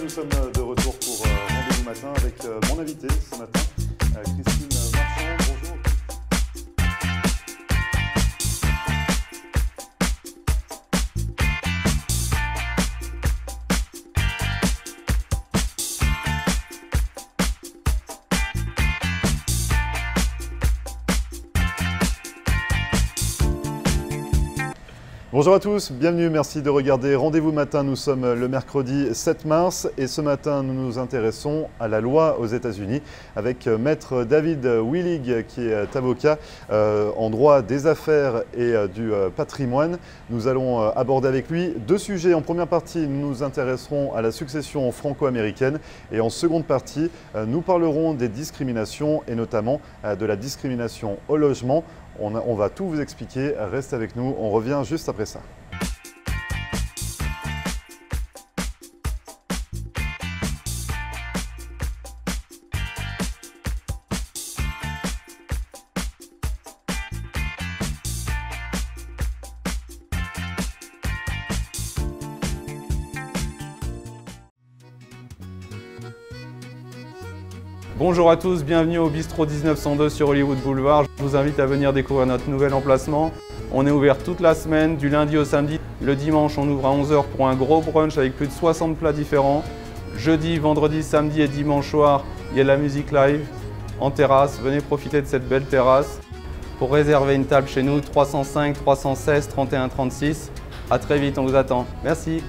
nous sommes de retour pour Rendez-vous Matin avec mon invité ce matin, Christine Marchand. Bonjour. Bonjour à tous, bienvenue, merci de regarder Rendez-vous Matin. Nous sommes le mercredi 7 mars et ce matin nous nous intéressons à la loi aux États-Unis avec Maître David Willig qui est avocat en droit des affaires et du patrimoine. Nous allons aborder avec lui deux sujets. En première partie, nous nous intéresserons à la succession franco-américaine et en seconde partie, nous parlerons des discriminations et notamment de la discrimination au logement. On va tout vous expliquer, restez avec nous, on revient juste après ça. Bonjour à tous, bienvenue au Bistrot 1902 sur Hollywood Boulevard. Je vous invite à venir découvrir notre nouvel emplacement. On est ouvert toute la semaine, du lundi au samedi. Le dimanche, on ouvre à 11 h pour un gros brunch avec plus de 60 plats différents. Jeudi, vendredi, samedi et dimanche soir, il y a de la musique live en terrasse. Venez profiter de cette belle terrasse. Pour réserver une table chez nous, 305 316 31 36. À très vite, on vous attend. Merci.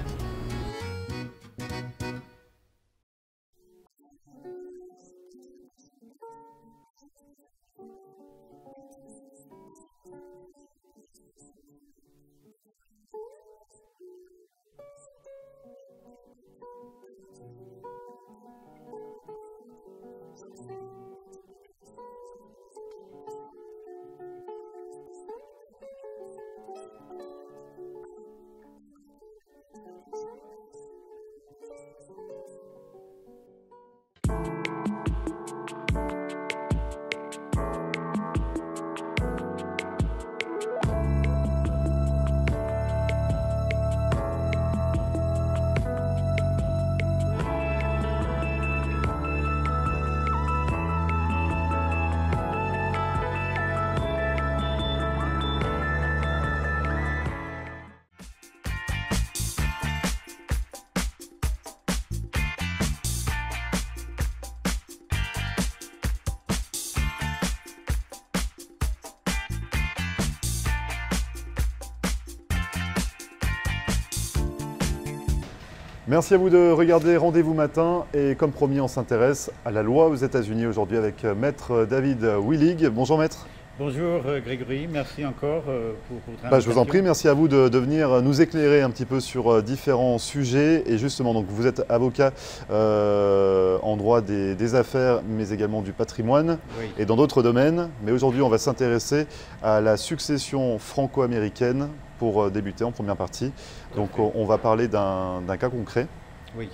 Merci à vous de regarder Rendez-vous Matin et comme promis, on s'intéresse à la loi aux États-Unis aujourd'hui avec Maître David Willig. Bonjour Maître. Bonjour Grégory, merci encore pour votre invitation. Je vous en prie, merci à vous de venir nous éclairer un petit peu sur différents sujets. Et justement, donc, vous êtes avocat en droit des affaires, mais également du patrimoine et dans d'autres domaines. Mais aujourd'hui, on va s'intéresser à la succession franco-américaine pour débuter en première partie. Donc on va parler d'un cas concret. Oui.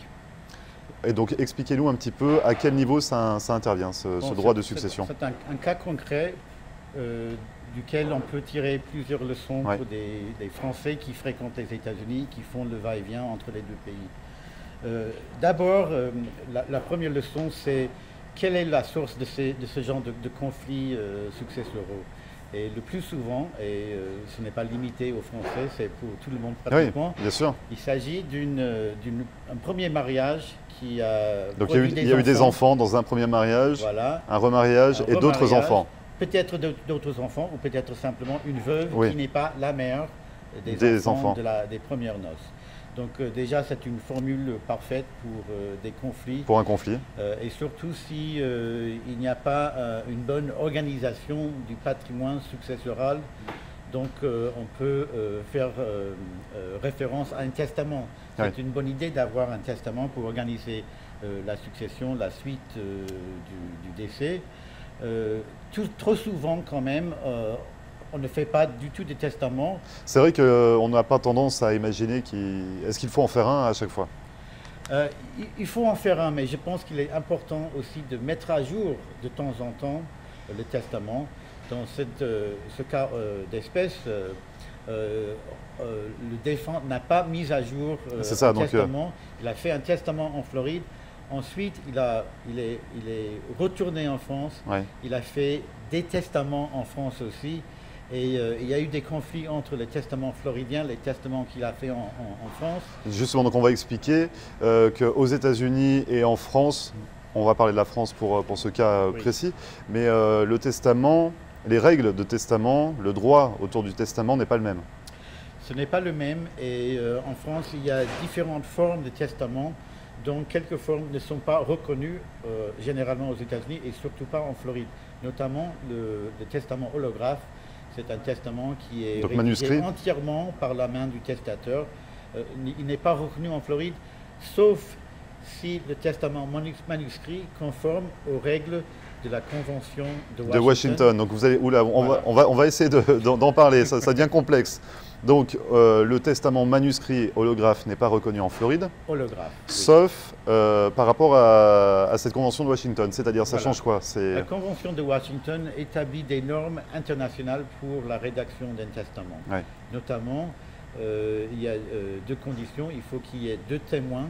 Et donc expliquez-nous un petit peu à quel niveau ça intervient, ce droit de succession. C'est un cas concret duquel on peut tirer plusieurs leçons pour des Français qui fréquentent les États-Unis, qui font le va-et-vient entre les deux pays. D'abord, la première leçon, c'est quelle est la source de ce genre de conflits successoraux. Et le plus souvent, et ce n'est pas limité aux Français, c'est pour tout le monde pratiquement, oui, bien sûr. Il s'agit d'un premier mariage qui a donc il y a eu des enfants dans un premier mariage, voilà, un remariage et d'autres enfants. Peut-être d'autres enfants ou peut-être simplement une veuve qui n'est pas la mère des enfants des premières noces. Donc déjà, c'est une formule parfaite pour des conflits. Pour un conflit. Et surtout si il n'y a pas une bonne organisation du patrimoine successoral. Donc on peut faire référence à un testament. C'est une bonne idée d'avoir un testament pour organiser la succession, la suite du décès. Trop souvent quand même, on ne fait pas du tout de testament. C'est vrai qu'on n'a pas tendance à imaginer est-ce qu'il faut en faire un à chaque fois? Il faut en faire un, mais je pense qu'il est important aussi de mettre à jour de temps en temps le testament. Dans ce cas d'espèce, le défunt n'a pas mis à jour ça, un donc, testament. Il a fait un testament en Floride. Ensuite, il est retourné en France. Ouais. Il a fait des testaments en France aussi. Et il y a eu des conflits entre les testaments floridiens, les testaments qu'il a fait en France. Justement, donc on va expliquer qu'aux États-Unis et en France, on va parler de la France pour ce cas précis, mais le testament, les règles de testament, le droit autour du testament n'est pas le même. Ce n'est pas le même et en France, il y a différentes formes de testament, dont quelques formes ne sont pas reconnues généralement aux États-Unis et surtout pas en Floride. Notamment le testament holographe, c'est un testament qui est rédigé manuscrit entièrement par la main du testateur. Il n'est pas reconnu en Floride, sauf si le testament manuscrit conforme aux règles de la Convention de Washington. Donc vous allez, on va essayer d'en parler, ça devient complexe. Donc le testament manuscrit holographe n'est pas reconnu en Floride, Holographe, sauf par rapport à cette convention de Washington, c'est-à-dire ça change quoi? La Convention de Washington établit des normes internationales pour la rédaction d'un testament. Ouais. Notamment, il y a deux conditions, il faut qu'il y ait deux témoins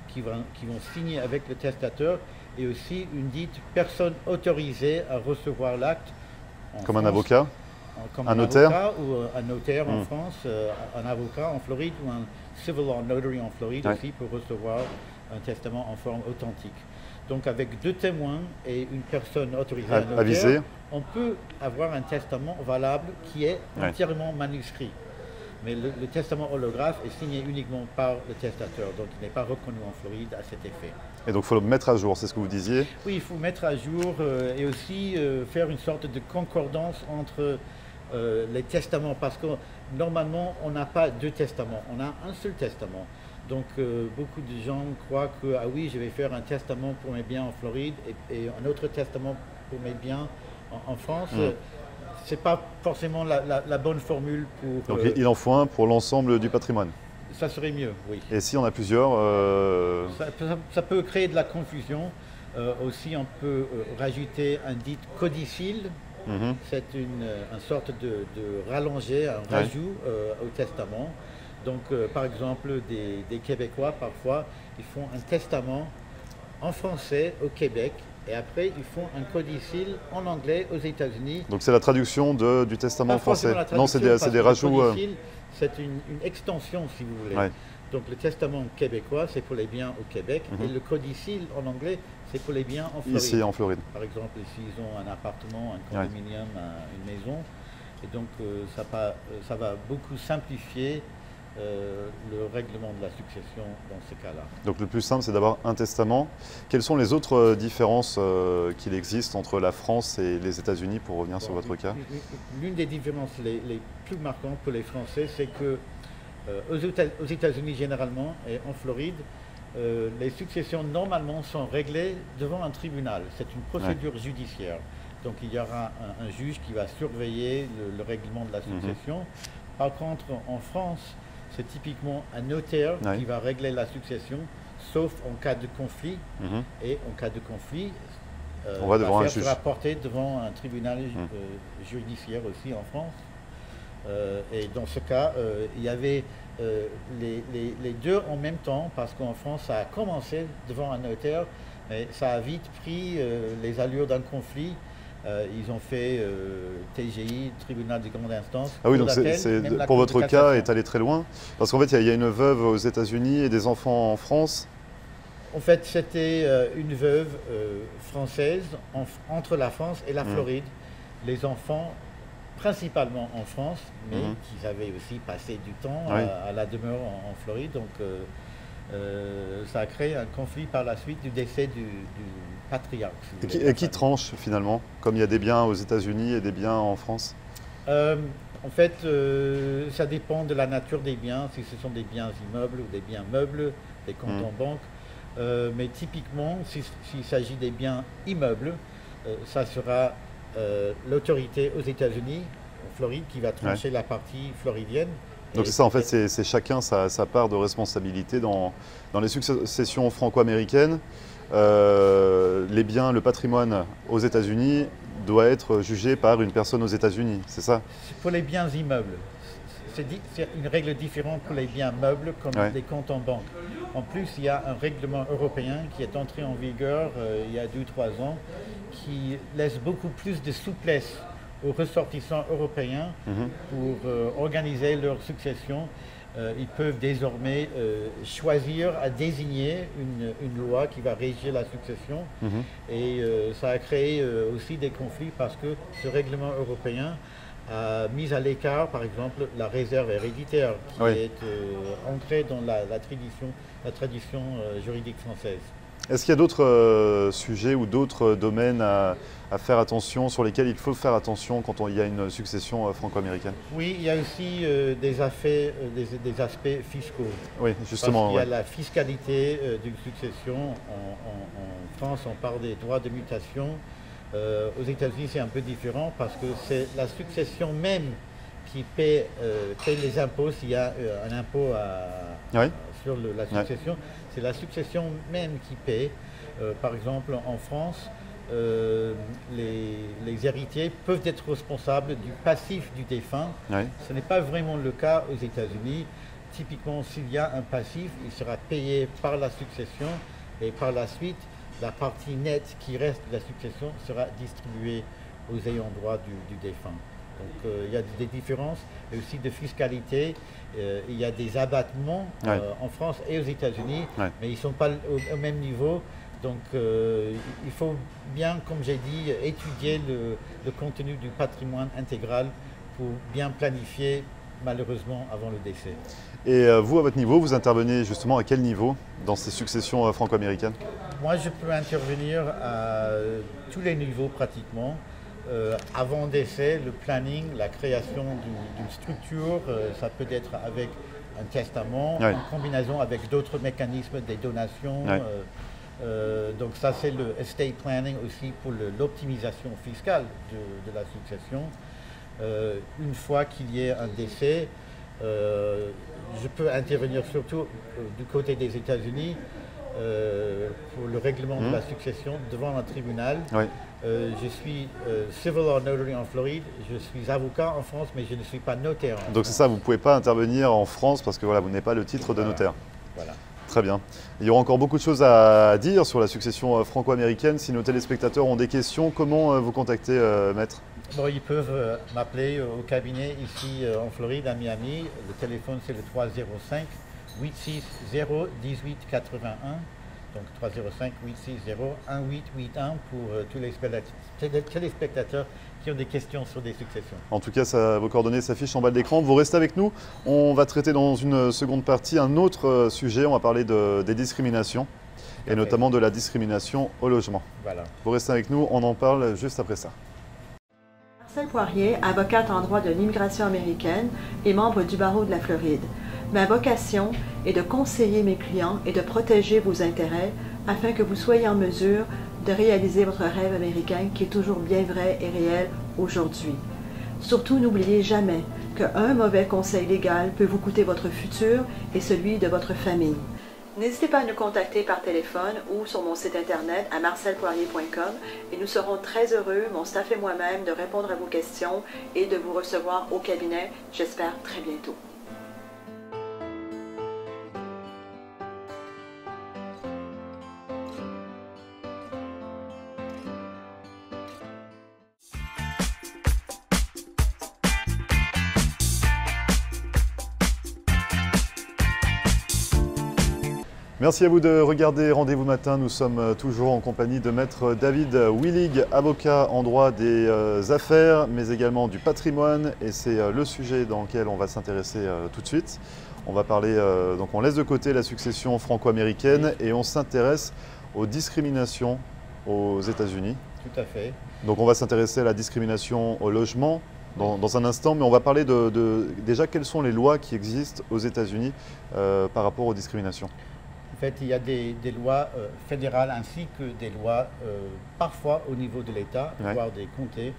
qui vont signer avec le testateur et aussi une dite personne autorisée à recevoir l'acte. Comme un avocat? Comme un notaire ou un notaire en France, un avocat en Floride ou un civil law notary en Floride aussi pour recevoir un testament en forme authentique. Donc avec deux témoins et une personne autorisée à notaire, avisée, on peut avoir un testament valable qui est entièrement manuscrit. Mais le testament holographe est signé uniquement par le testateur, donc il n'est pas reconnu en Floride à cet effet. Et donc il faut le mettre à jour, c'est ce que vous disiez? Oui, il faut mettre à jour et aussi faire une sorte de concordance entre les testaments, parce que normalement on n'a pas deux testaments, on a un seul testament. Donc beaucoup de gens croient que ah oui, je vais faire un testament pour mes biens en Floride et un autre testament pour mes biens en France. C'est pas forcément la bonne formule pour... Donc il en faut un pour l'ensemble du patrimoine? Ça serait mieux, oui. Et si on a plusieurs ça peut créer de la confusion. Aussi on peut rajouter un dit codicile. C'est une sorte de rallongé, un rajout au testament. Donc par exemple des Québécois parfois ils font un testament en français au Québec. Et après, ils font un codicile en anglais aux États-Unis. Donc c'est la traduction du testament français? Non, c'est des rajouts. C'est une extension, si vous voulez. Ouais. Donc le testament québécois, c'est pour les biens au Québec. Et le codicile en anglais, c'est pour les biens en Floride. Ici, en Floride. Par exemple, ici, ils ont un appartement, un condominium, une maison. Et donc, ça va beaucoup simplifier le règlement de la succession dans ces cas-là. Donc le plus simple, c'est d'avoir un testament. Quelles sont les autres différences qu'il existe entre la France et les États-Unis, pour revenir sur votre cas? L'une des différences les plus marquantes pour les Français, c'est que aux États-Unis généralement et en Floride, les successions normalement sont réglées devant un tribunal. C'est une procédure judiciaire. Donc il y aura un juge qui va surveiller le règlement de la succession. Par contre, en France, c'est typiquement un notaire qui va régler la succession, sauf en cas de conflit. Et en cas de conflit, on va devant un juge. Sera porté devant un tribunal judiciaire aussi en France. Et dans ce cas, il y avait les deux en même temps, parce qu'en France, ça a commencé devant un notaire, mais ça a vite pris les allures d'un conflit. Ils ont fait TGI, tribunal de grande instance. Ah oui, donc pour votre cas est allé très loin. Parce qu'en fait, il y a une veuve aux États-Unis et des enfants en France. En fait, c'était une veuve française entre la France et la Floride. Les enfants, principalement en France, mais qui avaient aussi passé du temps à la demeure en Floride. Donc, ça a créé un conflit par la suite du décès du patriarche. Et qui tranche finalement, comme il y a des biens aux États-Unis et des biens en France? En fait, ça dépend de la nature des biens, si ce sont des biens immeubles ou des biens meubles, des comptes en banque. Mais typiquement, s'il s'agit des biens immeubles, ça sera l'autorité aux États-Unis, en Floride, qui va trancher la partie floridienne. Donc c'est ça, en fait, c'est chacun sa part de responsabilité dans les successions franco-américaines. Les biens, le patrimoine aux États-Unis doit être jugé par une personne aux États-Unis, c'est ça? Pour les biens immeubles. c'est une règle différente pour les biens meubles comme les comptes en banque. En plus, il y a un règlement européen qui est entré en vigueur il y a 2-3 ans qui laisse beaucoup plus de souplesse aux ressortissants européens pour organiser leur succession. Ils peuvent désormais choisir à désigner une loi qui va régir la succession. Et ça a créé aussi des conflits parce que ce règlement européen a mis à l'écart, par exemple, la réserve héréditaire qui est ancrée dans la tradition juridique française. Est-ce qu'il y a d'autres sujets ou d'autres domaines à faire attention, sur lesquels il faut faire attention quand il y a une succession franco-américaine? Oui, il y a aussi des aspects fiscaux. Oui, justement. Parce qu'il y a la fiscalité d'une succession. En France, on parle des droits de mutation. Aux États-Unis, c'est un peu différent parce que c'est la succession même qui paie les impôts s'il y a un impôt sur la succession. C'est la succession même qui paie. Par exemple, en France, les héritiers peuvent être responsables du passif du défunt. Ce n'est pas vraiment le cas aux États-Unis. Typiquement, s'il y a un passif, il sera payé par la succession et par la suite, la partie nette qui reste de la succession sera distribuée aux ayants droit du défunt. Donc il y a des différences et aussi de fiscalité. Il y a des abattements en France et aux États-Unis, mais ils ne sont pas au même niveau. Donc il faut bien, comme j'ai dit, étudier le contenu du patrimoine intégral pour bien planifier, malheureusement, avant le décès. Et vous, à votre niveau, vous intervenez justement à quel niveau dans ces successions franco-américaines? Moi, je peux intervenir à tous les niveaux pratiquement. Avant décès, le planning, la création d'une structure, ça peut être avec un testament, en combinaison avec d'autres mécanismes, des donations. Donc ça, c'est le estate planning aussi pour l'optimisation fiscale de la succession. Une fois qu'il y ait un décès, je peux intervenir surtout du côté des États-Unis pour le règlement de la succession devant un tribunal. Je suis civil law notary en Floride, je suis avocat en France, mais je ne suis pas notaire. Donc c'est ça, vous ne pouvez pas intervenir en France parce que voilà, vous n'avez pas le titre de notaire. Voilà. Très bien. Il y aura encore beaucoup de choses à dire sur la succession franco-américaine. Si nos téléspectateurs ont des questions, comment vous contacter, maître? Bon, ils peuvent m'appeler au cabinet ici en Floride, à Miami. Le téléphone, c'est le 305 860 1881. Donc 305 860 1881 pour tous les téléspectateurs qui ont des questions sur des successions. En tout cas, vos coordonnées s'affichent en bas de l'écran. Vous restez avec nous. On va traiter dans une seconde partie un autre sujet. On va parler des discriminations et notamment de la discrimination au logement. Voilà. Vous restez avec nous, on en parle juste après ça. Marcelle Poirier, avocate en droit de l'immigration américaine et membre du barreau de la Floride. Ma vocation est de conseiller mes clients et de protéger vos intérêts afin que vous soyez en mesure de réaliser votre rêve américain qui est toujours bien vrai et réel aujourd'hui. Surtout, n'oubliez jamais qu'un mauvais conseil légal peut vous coûter votre futur et celui de votre famille. N'hésitez pas à nous contacter par téléphone ou sur mon site internet à marcelpoirier.com et nous serons très heureux, mon staff et moi-même, de répondre à vos questions et de vous recevoir au cabinet, j'espère très bientôt. Merci à vous de regarder Rendez-vous Matin. Nous sommes toujours en compagnie de maître David Willig, avocat en droit des affaires, mais également du patrimoine. Et c'est le sujet dans lequel on va s'intéresser tout de suite. On va parler, donc on laisse de côté la succession franco-américaine et on s'intéresse aux discriminations aux États-Unis. Tout à fait. Donc on va s'intéresser à la discrimination au logement dans un instant, mais on va parler déjà quelles sont les lois qui existent aux États-Unis par rapport aux discriminations. En fait, il y a des lois fédérales ainsi que des lois parfois au niveau de l'État, voire des comtés,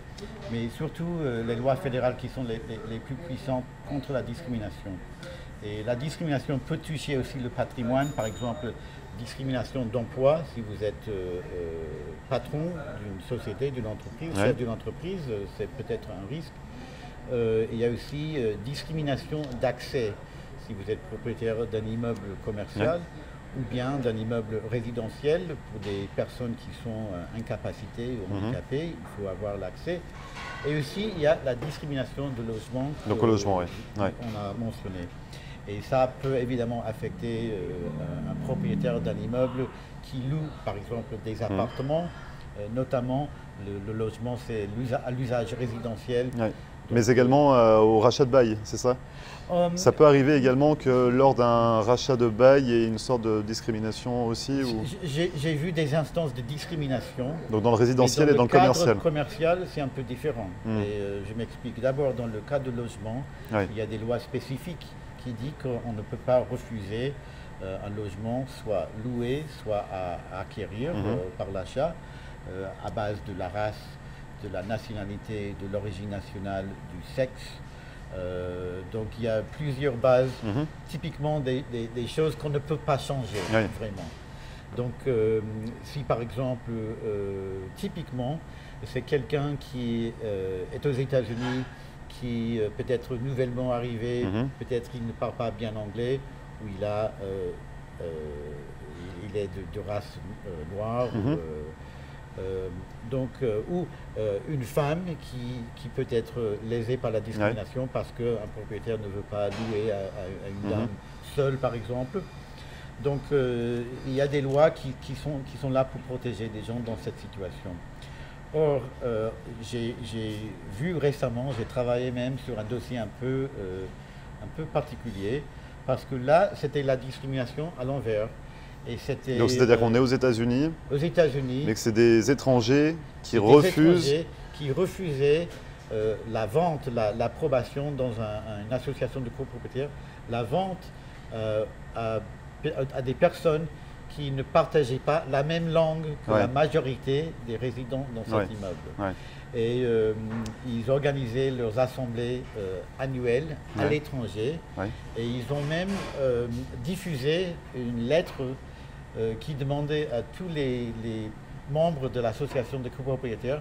mais surtout les lois fédérales qui sont les plus puissantes contre la discrimination. Et la discrimination peut toucher aussi le patrimoine, par exemple, discrimination d'emploi, si vous êtes patron d'une société, d'une entreprise, chef d'une entreprise, c'est peut-être un risque. il y a aussi discrimination d'accès. Si vous êtes propriétaire d'un immeuble commercial ou bien d'un immeuble résidentiel pour des personnes qui sont incapacitées ou handicapées, il faut avoir l'accès. Et aussi, il y a la discrimination de logement Donc au logement, oui. qu'on a mentionné. Et ça peut évidemment affecter un propriétaire d'un immeuble qui loue par exemple des appartements, notamment le logement c'est à l'usage résidentiel. Ouais. Mais également au rachat de bail, c'est ça? Ça peut arriver également que lors d'un rachat de bail, il y ait une sorte de discrimination aussi ou... J'ai vu des instances de discrimination. Donc dans le résidentiel et dans le commercial. Dans le commercial, c'est un peu différent. Et je m'explique. D'abord, dans le cas de logement, il y a des lois spécifiques qui disent qu'on ne peut pas refuser un logement soit loué, soit à acquérir par l'achat à base de la race, de la nationalité, de l'origine nationale, du sexe. Donc il y a plusieurs bases, typiquement des choses qu'on ne peut pas changer vraiment. Donc si par exemple, typiquement, c'est quelqu'un qui est aux États-Unis, qui peut-être nouvellement arrivé, peut-être il ne parle pas bien anglais, ou il est de race noire, ou une femme qui peut être lésée par la discrimination parce qu'un propriétaire ne veut pas louer à une dame seule, par exemple. Donc, il y a des lois qui sont là pour protéger des gens dans cette situation. Or, j'ai vu récemment, j'ai travaillé même sur un dossier un peu particulier, parce que là, c'était la discrimination à l'envers. Donc c'est-à-dire qu'on est aux États-Unis, mais que c'est des étrangers qui refusaient la vente, l'approbation dans une association de copropriétaires, la vente à des personnes qui ne partageaient pas la même langue que la majorité des résidents dans cet immeuble. Et ils organisaient leurs assemblées annuelles à l'étranger et ils ont même diffusé une lettre qui demandait à tous les membres de l'association de copropriétaires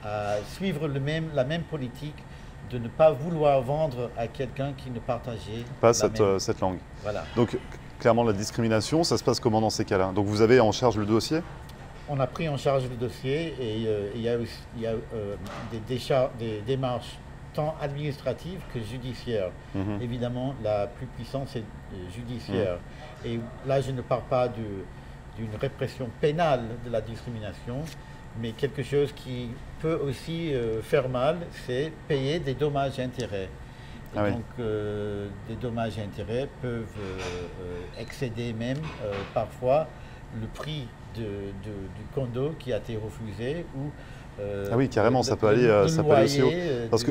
à suivre la même politique de ne pas vouloir vendre à quelqu'un qui ne partageait pas cette langue. Voilà. Donc clairement la discrimination, ça se passe comment dans ces cas-là? Donc vous avez en charge le dossier? On a pris en charge le dossier et il y a des démarches tant administratives que judiciaires. Évidemment, la plus puissante, c'est judiciaire. Et là, je ne parle pas d'une répression pénale de la discrimination, mais quelque chose qui peut aussi faire mal, c'est payer des dommages et intérêts. Donc, des dommages et intérêts peuvent excéder même parfois le prix du condo qui a été refusé ou ah oui, carrément, ça peut aller aussi haut.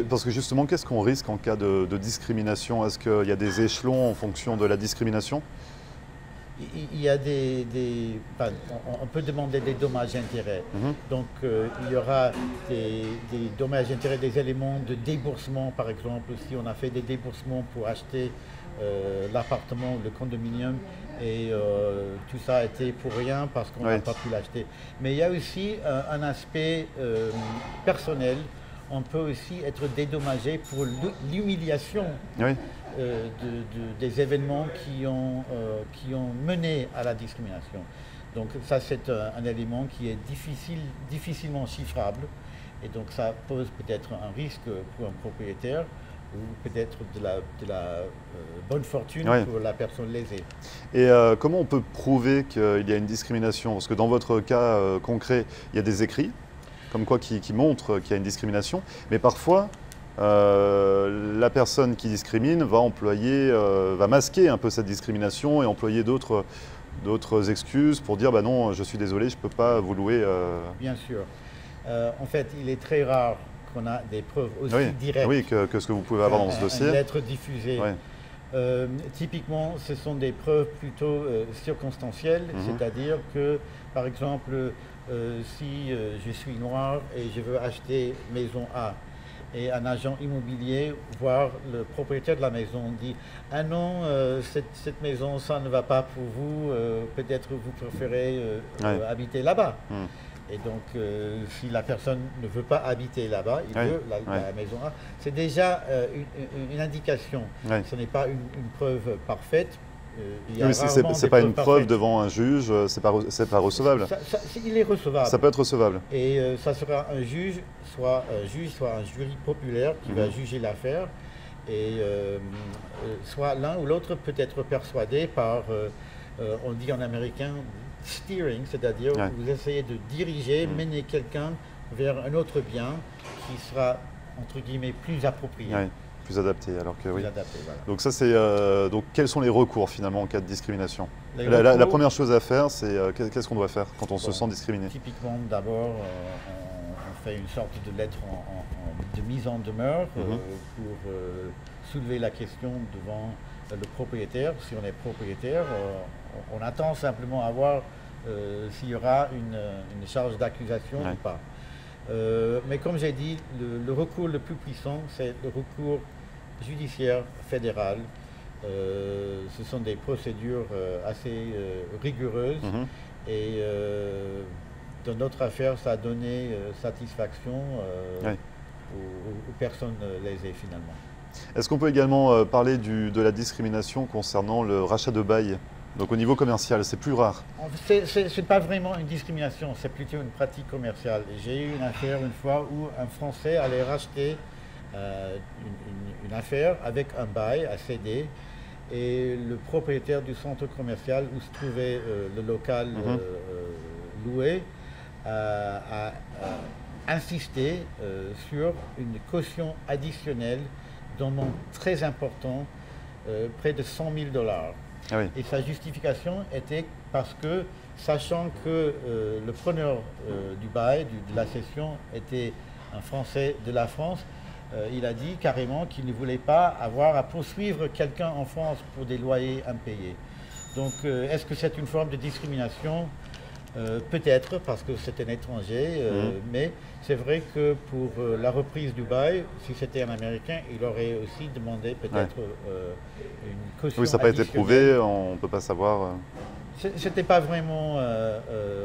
Parce que justement, qu'est-ce qu'on risque en cas de discrimination? Est-ce qu'il y a des échelons en fonction de la discrimination? Il y a on peut demander des dommages et intérêts. Donc il y aura des dommages et intérêts, des éléments de déboursement, par exemple, si on a fait des déboursements pour acheter l'appartement, le condominium, et tout ça a été pour rien parce qu'on n'a pas pu l'acheter. Mais il y a aussi un aspect personnel. On peut aussi être dédommagé pour l'humiliation des événements qui ont mené à la discrimination. Donc ça, c'est un élément qui est difficilement chiffrable, et donc ça pose peut-être un risque pour un propriétaire ou peut-être de la bonne fortune pour la personne lésée. Et comment on peut prouver qu'il y a une discrimination? Parce que dans votre cas concret, il y a des écrits, comme quoi qui montrent qu'il y a une discrimination, mais parfois, la personne qui discrimine va masquer un peu cette discrimination et employer d'autres excuses pour dire bah non, je suis désolé, je ne peux pas vous louer. Bien sûr. En fait, il est très rare qu'on a des preuves aussi directes que ce que vous pouvez avoir dans ce dossier. Une lettre diffusée. Typiquement, ce sont des preuves plutôt circonstancielles, c'est-à-dire que, par exemple, si je suis noir et je veux acheter maison A, et un agent immobilier, voire le propriétaire de la maison, dit « Ah non, cette maison, ça ne va pas pour vous, peut-être vous préférez habiter là-bas ». Et donc, si la personne ne veut pas habiter là-bas, il veut la maison A, c'est déjà une indication. Ce n'est pas une preuve parfaite. Oui, c'est pas une preuve devant un juge, c'est pas recevable. Il est recevable. Ça peut être recevable. Et ça sera un juge, soit un jury populaire qui va juger l'affaire. Et soit l'un ou l'autre peut être persuadé par, on dit en américain, steering, c'est-à-dire vous essayez de diriger, mener quelqu'un vers un autre bien qui sera, entre guillemets, plus approprié. Plus adapté, alors que oui. Adapté, voilà. Donc ça, c'est donc quels sont les recours finalement en cas de discrimination? La première chose à faire, c'est qu'est-ce qu'on doit faire quand on se sent discriminé? Typiquement, d'abord, on fait une sorte de lettre de mise en demeure pour soulever la question devant le propriétaire. Si on est propriétaire, on attend simplement à voir s'il y aura une charge d'accusation ou pas. Mais comme j'ai dit, le recours le plus puissant, c'est le recours judiciaire fédéral. Ce sont des procédures assez rigoureuses et dans notre affaire, ça a donné satisfaction aux personnes lésées finalement. Est-ce qu'on peut également parler de la discrimination concernant le rachat de bail? Donc au niveau commercial, c'est plus rare. C'est pas vraiment une discrimination, c'est plutôt une pratique commerciale. J'ai eu une affaire une fois où un Français allait racheter une affaire avec un bail à céder et le propriétaire du centre commercial où se trouvait le local loué a insisté sur une caution additionnelle d'un montant très important, près de 100 000 $. Ah oui. Et sa justification était parce que, sachant que le preneur du bail, de la cession, était un Français de la France, il a dit carrément qu'il ne voulait pas avoir à poursuivre quelqu'un en France pour des loyers impayés. Donc, est-ce que c'est une forme de discrimination? Peut-être, parce que c'est un étranger, mais c'est vrai que pour la reprise du bail, si c'était un Américain, il aurait aussi demandé peut-être une caution. Oui, ça n'a pas été prouvé, on ne peut pas savoir. C'était pas vraiment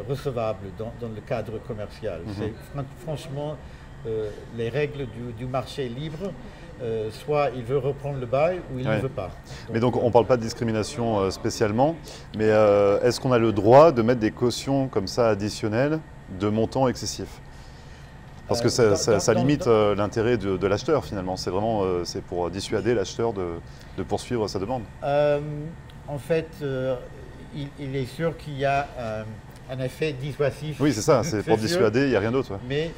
recevable dans le cadre commercial. C'est franchement les règles du marché libre. Soit il veut reprendre le bail ou il ne veut pas. Mais donc on ne parle pas de discrimination spécialement, mais est-ce qu'on a le droit de mettre des cautions comme ça additionnelles de montants excessifs? Parce que ça limite l'intérêt de l'acheteur finalement, c'est vraiment pour dissuader l'acheteur de poursuivre sa demande. En fait, il est sûr qu'il y a un effet dissuasif. Oui, c'est ça, c'est pour dissuader, il n'y a rien d'autre. Mais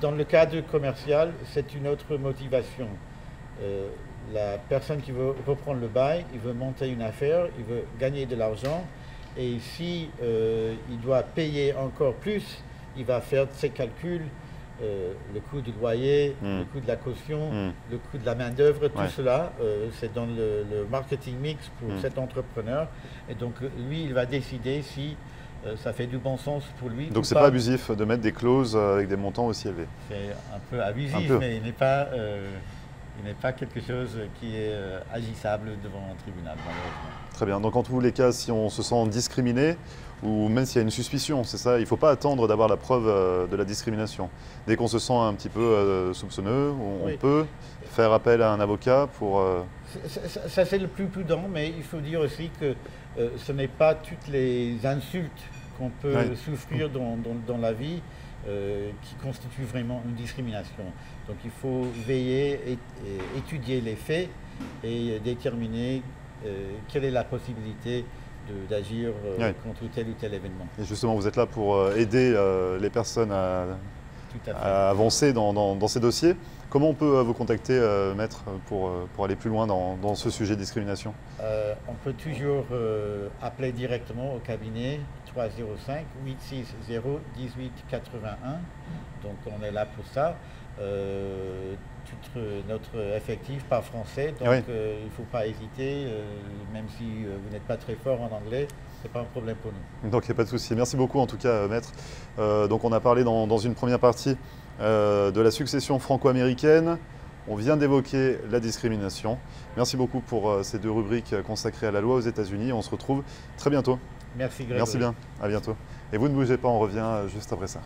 dans le cadre commercial, c'est une autre motivation. La personne qui veut reprendre le bail, il veut monter une affaire, il veut gagner de l'argent, et si il doit payer encore plus, il va faire ses calculs, le coût du loyer, le coût de la caution, le coût de la main-d'œuvre, tout cela, c'est dans le marketing mix pour cet entrepreneur. Et donc, lui, il va décider si ça fait du bon sens pour lui. Donc, c'est pas abusif de mettre des clauses avec des montants aussi élevés? C'est un peu abusif, mais il n'est pas quelque chose qui est agissable devant un tribunal, malheureusement. Très bien. Donc, en tous les cas, si on se sent discriminé, ou même s'il y a une suspicion, c'est ça, il ne faut pas attendre d'avoir la preuve de la discrimination. Dès qu'on se sent un petit peu soupçonneux, on peut faire appel à un avocat pour... Ça, c'est le plus prudent, mais il faut dire aussi que ce n'est pas toutes les insultes qu'on peut souffrir dans la vie qui constituent vraiment une discrimination. Donc il faut veiller et étudier les faits et déterminer quelle est la possibilité d'agir contre tel ou tel événement. Et justement, vous êtes là pour aider les personnes à avancer dans ces dossiers. Comment on peut vous contacter, Maître, pour aller plus loin dans ce sujet de discrimination? On peut toujours appeler directement au cabinet 305 860 1881. Donc on est là pour ça. Tout notre effectif parle français, donc il ne faut pas hésiter, même si vous n'êtes pas très fort en anglais, ce n'est pas un problème pour nous. Donc il n'y a pas de souci. Merci beaucoup en tout cas, Maître. Donc on a parlé dans une première partie de la succession franco-américaine. On vient d'évoquer la discrimination. Merci beaucoup pour ces 2 rubriques consacrées à la loi aux États-Unis. On se retrouve très bientôt. Merci Grégory. Merci bien, à bientôt. Et vous ne bougez pas, on revient juste après ça.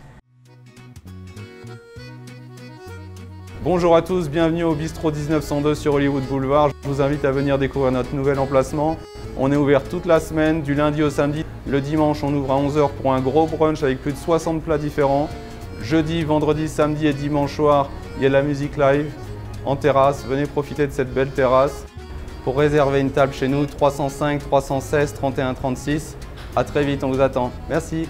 Bonjour à tous, bienvenue au Bistrot 1902 sur Hollywood Boulevard. Je vous invite à venir découvrir notre nouvel emplacement. On est ouvert toute la semaine, du lundi au samedi. Le dimanche, on ouvre à 11 h pour un gros brunch avec plus de 60 plats différents. Jeudi, vendredi, samedi et dimanche soir, il y a de la musique live en terrasse. Venez profiter de cette belle terrasse. Pour réserver une table chez nous, 305 316 31 36. À très vite, on vous attend. Merci.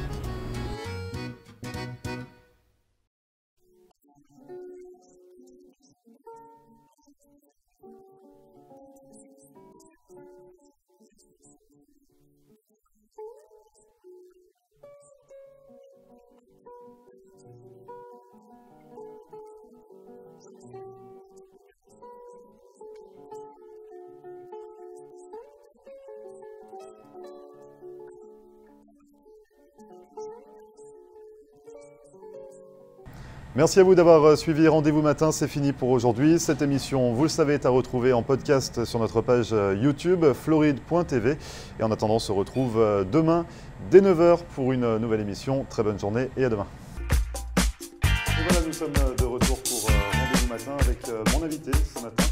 Merci à vous d'avoir suivi Rendez-vous Matin, c'est fini pour aujourd'hui. Cette émission, vous le savez, est à retrouver en podcast sur notre page YouTube, floride.tv. Et en attendant, on se retrouve demain dès 9 h pour une nouvelle émission. Très bonne journée et à demain. Et voilà, nous sommes de retour pour Rendez-vous Matin avec mon invité ce matin,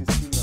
Christine